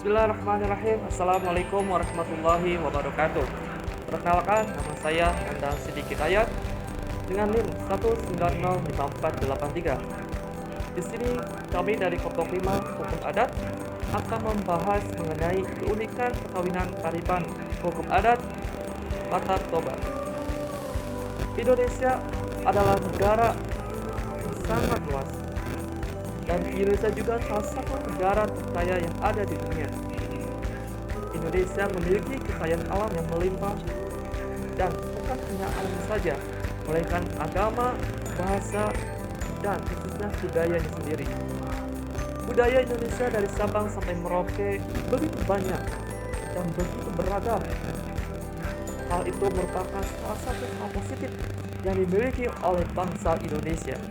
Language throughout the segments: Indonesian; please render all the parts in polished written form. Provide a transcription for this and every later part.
Bismillahirrahmanirrahim. Assalamualaikum warahmatullahi wabarakatuh. Perkenalkan, nama saya Nanda Siddiq Hidayat dengan NIM 1905483. Di sini kami dari kelompok 5 Hukum Adat akan membahas mengenai keunikan perkawinan Taliban Hukum Adat Batak Toba. Indonesia adalah negara yang sangat luas, dan Indonesia juga salah satu negara terkaya yang ada di dunia. Indonesia memiliki kekayaan alam yang melimpah, dan bukan hanya alam saja, melainkan agama, bahasa, dan khususnya budayanya sendiri. Budaya Indonesia dari Sabang sampai Merauke begitu banyak dan begitu beragam. Hal itu merupakan salah satu hal positif yang dimiliki oleh bangsa Indonesia.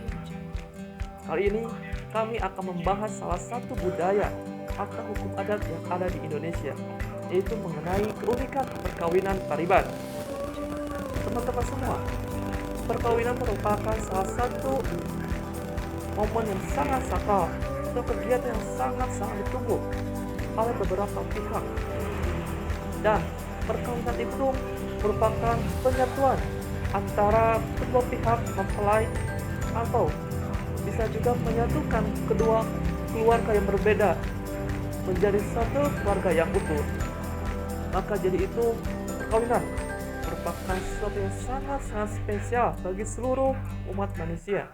Kali ini kami akan membahas salah satu budaya atau hukum adat yang ada di Indonesia, yaitu mengenai keunikan perkawinan Taliban. Teman-teman semua, perkawinan merupakan salah satu momen yang sangat sakral atau kegiatan yang sangat-sangat ditunggu oleh beberapa pihak. Dan perkawinan itu merupakan penyatuan antara kedua pihak mempelai atau bisa juga menyatukan kedua keluarga yang berbeda menjadi satu keluarga yang utuh. Maka jadi itu perkawinan merupakan sesuatu yang sangat-sangat spesial bagi seluruh umat manusia,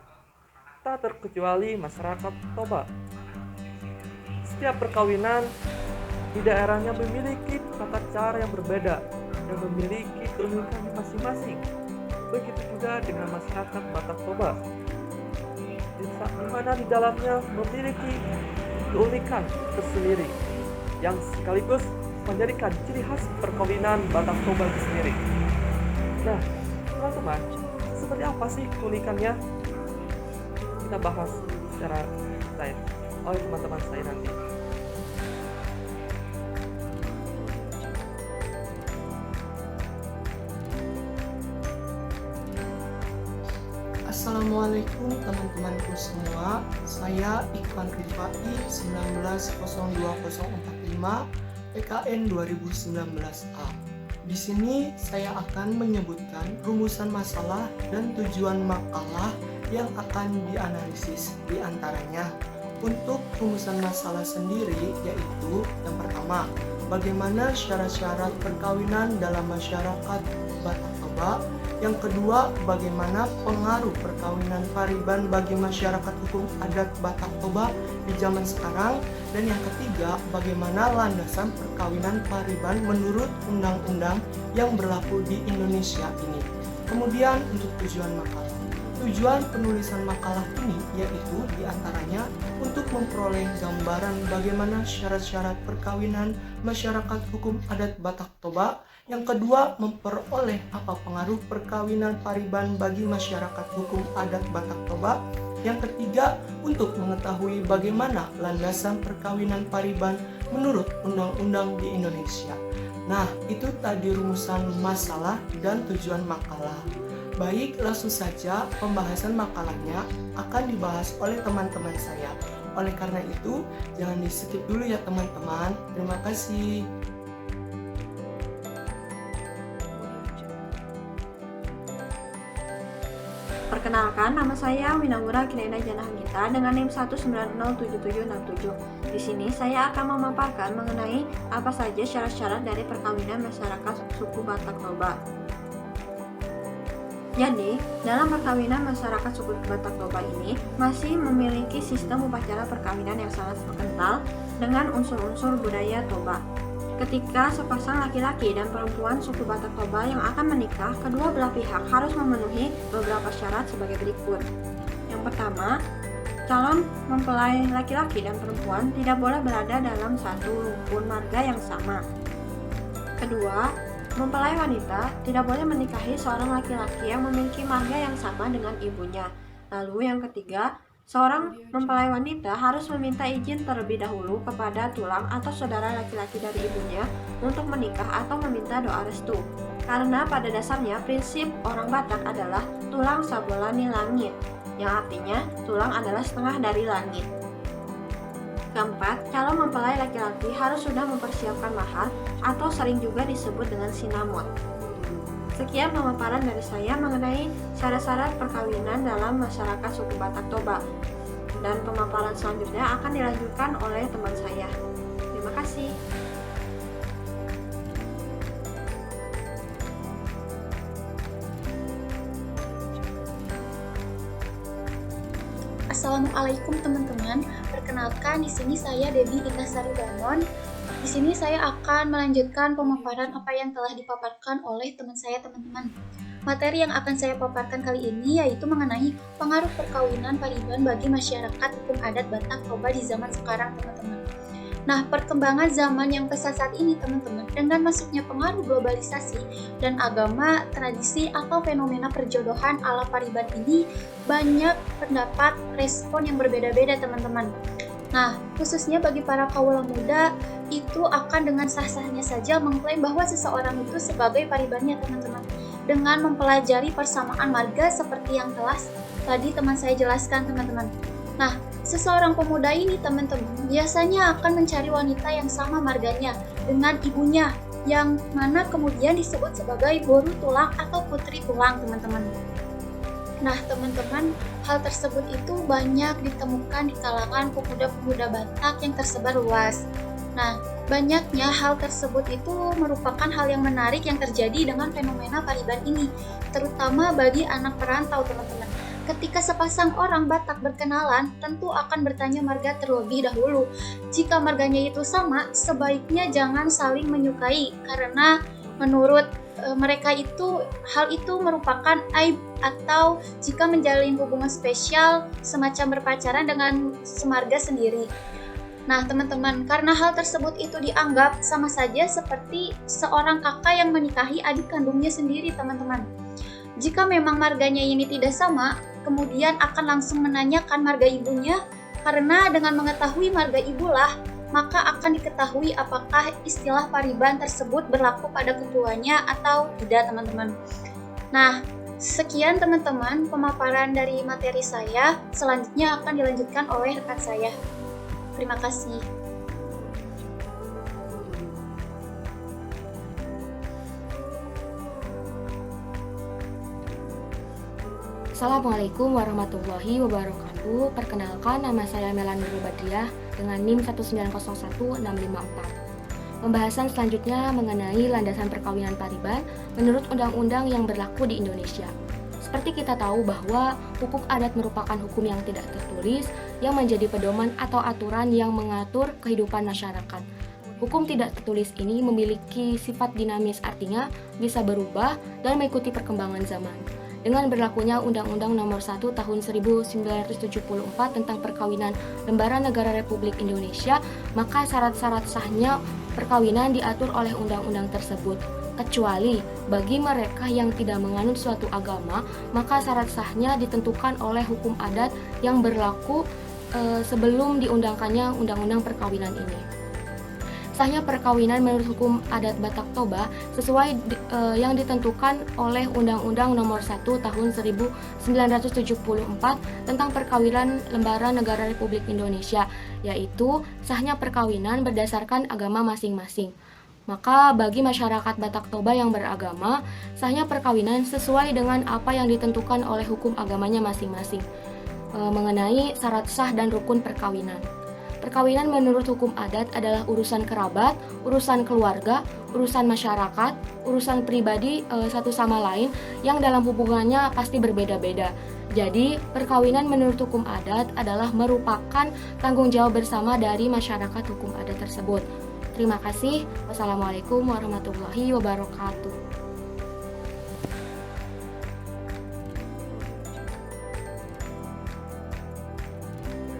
tak terkecuali masyarakat Toba. Setiap perkawinan di daerahnya memiliki tata cara yang berbeda dan memiliki keunikan masing-masing. Begitu juga dengan masyarakat Batak Toba, di mana di dalamnya memiliki keunikan tersendiri yang sekaligus menjadikan ciri khas perkawinan Batak Toba itu sendiri. Nah, teman-teman, seperti apa sih keunikannya? Kita bahas secara detail oleh teman-teman saya nanti. Assalamualaikum teman-temanku semua. Saya Ikhwan Rifai 1902045 PKN 2019A. Di sini saya akan menyebutkan rumusan masalah dan tujuan makalah yang akan dianalisis. Di antaranya, untuk rumusan masalah sendiri yaitu yang pertama, bagaimana syarat-syarat perkawinan dalam masyarakat Batak Toba. Yang kedua, bagaimana pengaruh perkawinan Taliban bagi masyarakat hukum adat Batak Toba di zaman sekarang. Dan yang ketiga, bagaimana landasan perkawinan Taliban menurut undang-undang yang berlaku di Indonesia ini. Kemudian untuk tujuan makalah. Tujuan penulisan makalah ini yaitu diantaranya untuk memperoleh gambaran bagaimana syarat-syarat perkawinan masyarakat hukum adat Batak Toba. Yang kedua, memperoleh apa pengaruh perkawinan Taliban bagi masyarakat hukum adat Batak Toba. Yang ketiga, untuk mengetahui bagaimana landasan perkawinan Taliban menurut undang-undang di Indonesia. Nah, itu tadi rumusan masalah dan tujuan makalah. Baik, langsung saja pembahasan makalahnya akan dibahas oleh teman-teman saya. Oleh karena itu, jangan di-skip dulu ya teman-teman. Terima kasih. Perkenalkan, nama saya Winawura Kinena Janahangita dengan NIM 1907767. Di sini saya akan memaparkan mengenai apa saja syarat-syarat dari perkawinan masyarakat suku Batak Toba. Jadi, dalam perkawinan masyarakat suku Batak Toba ini masih memiliki sistem upacara perkawinan yang sangat kental dengan unsur-unsur budaya Toba. Ketika sepasang laki-laki dan perempuan suku Batak Toba yang akan menikah, kedua belah pihak harus memenuhi beberapa syarat sebagai berikut. Yang pertama, calon mempelai laki-laki dan perempuan tidak boleh berada dalam satu rukun marga yang sama. Kedua, mempelai wanita tidak boleh menikahi seorang laki-laki yang memiliki marga yang sama dengan ibunya. Lalu yang ketiga, seorang mempelai wanita harus meminta izin terlebih dahulu kepada tulang atau saudara laki-laki dari ibunya untuk menikah atau meminta doa restu. Karena pada dasarnya prinsip orang Batak adalah tulang sabolani langit, yang artinya tulang adalah setengah dari langit. Keempat, calon mempelai laki-laki harus sudah mempersiapkan mahar atau sering juga disebut dengan sinamot. Sekian pemaparan dari saya mengenai syarat-syarat perkawinan dalam masyarakat suku Batak Toba. Dan pemaparan selanjutnya akan dilanjutkan oleh teman saya. Terima kasih. Assalamualaikum teman-teman. Perkenalkan, di sini saya Debbie Intasari Damon. Di sini saya akan melanjutkan pemaparan apa yang telah dipaparkan oleh teman saya, teman-teman. Materi yang akan saya paparkan kali ini yaitu mengenai pengaruh perkawinan Pariban bagi masyarakat hukum adat Batak Toba di zaman sekarang, teman-teman. Nah, perkembangan zaman yang pesat saat ini, teman-teman, dengan masuknya pengaruh globalisasi dan agama, tradisi atau fenomena perjodohan ala Pariban ini, banyak pendapat respon yang berbeda-beda, teman-teman. Nah, khususnya bagi para kaula muda, itu akan dengan sah-sahnya saja mengklaim bahwa seseorang itu sebagai paribannya, teman-teman, dengan mempelajari persamaan marga seperti yang telah tadi teman saya jelaskan, teman-teman. Nah, seseorang pemuda ini, teman-teman, biasanya akan mencari wanita yang sama marganya dengan ibunya, yang mana kemudian disebut sebagai boru tulang atau putri tulang, teman-teman. Nah, teman-teman, hal tersebut itu banyak ditemukan di kalangan pemuda-pemuda Batak yang tersebar luas. Nah, banyaknya hal tersebut itu merupakan hal yang menarik yang terjadi dengan fenomena Pariban ini, terutama bagi anak perantau, teman-teman. Ketika sepasang orang Batak berkenalan, tentu akan bertanya marga terlebih dahulu. Jika marganya itu sama, sebaiknya jangan saling menyukai, karena menurut mereka itu hal itu merupakan aib, atau jika menjalin hubungan spesial semacam berpacaran dengan semarga sendiri. Nah, teman-teman, karena hal tersebut itu dianggap sama saja seperti seorang kakak yang menikahi adik kandungnya sendiri, teman-teman. Jika memang marganya ini tidak sama, kemudian akan langsung menanyakan marga ibunya, karena dengan mengetahui marga ibulah, maka akan diketahui apakah istilah Pariban tersebut berlaku pada ketuanya atau tidak, teman-teman. Nah, sekian teman-teman pemaparan dari materi saya. Selanjutnya akan dilanjutkan oleh rekan saya. Terima kasih. Assalamualaikum warahmatullahi wabarakatuh. Perkenalkan, nama saya Melan Nurul Badriah dengan NIM 1901654. Pembahasan selanjutnya mengenai landasan perkawinan Pariban menurut undang-undang yang berlaku di Indonesia. Seperti kita tahu bahwa hukum adat merupakan hukum yang tidak tertulis yang menjadi pedoman atau aturan yang mengatur kehidupan masyarakat. Hukum tidak tertulis ini memiliki sifat dinamis, artinya bisa berubah dan mengikuti perkembangan zaman. Dengan berlakunya Undang-Undang Nomor 1 Tahun 1974 tentang Perkawinan Lembaran Negara Republik Indonesia, maka syarat-syarat sahnya perkawinan diatur oleh undang-undang tersebut. Kecuali bagi mereka yang tidak menganut suatu agama, maka syarat sahnya ditentukan oleh hukum adat yang berlaku sebelum diundangkannya Undang-Undang Perkawinan ini. Sahnya perkawinan menurut hukum adat Batak Toba sesuai yang ditentukan oleh Undang-Undang Nomor 1 Tahun 1974 tentang Perkawinan Lembaran Negara Republik Indonesia, yaitu sahnya perkawinan berdasarkan agama masing-masing. Maka bagi masyarakat Batak Toba yang beragama, sahnya perkawinan sesuai dengan apa yang ditentukan oleh hukum agamanya masing-masing mengenai syarat sah dan rukun perkawinan. Perkawinan menurut hukum adat adalah urusan kerabat, urusan keluarga, urusan masyarakat, urusan pribadi satu sama lain yang dalam hubungannya pasti berbeda-beda. Jadi, perkawinan menurut hukum adat adalah merupakan tanggung jawab bersama dari masyarakat hukum adat tersebut. Terima kasih. Wassalamualaikum warahmatullahi wabarakatuh.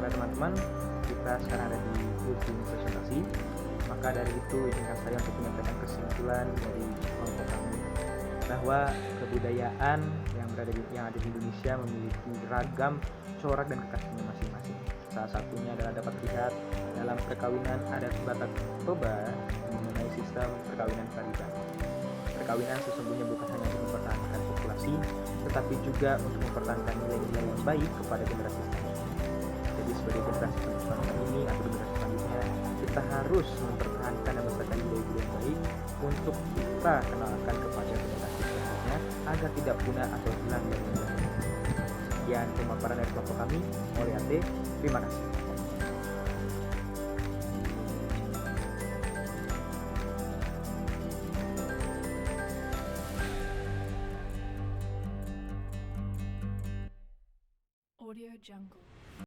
Baiklah teman-teman, kita sekarang ada di ujung presentasi. Maka dari itu izinkan saya untuk menyampaikan kesimpulan dari kelompok kami bahwa kebudayaan yang ada di Indonesia memiliki ragam corak dan kekhasannya masing-masing. Salah satunya adalah dapat dilihat dalam perkawinan adat Batak Toba mengenai sistem perkawinan Pariban. Perkawinan sesungguhnya bukan hanya untuk mempertahankan populasi, tetapi juga untuk mempertahankan nilai-nilai yang baik kepada generasi selanjutnya. Jadi sebagai generasi penerus bangsa ini atau generasi kita harus mempertahankan dan memberikan budaya yang baik untuk kita kenalkan kepada generasi selanjutnya agar tidak punah atau hilang dari negara. Sekian pemaparan dari kelompok kami oleh AT. Terima kasih. Audio Jungle.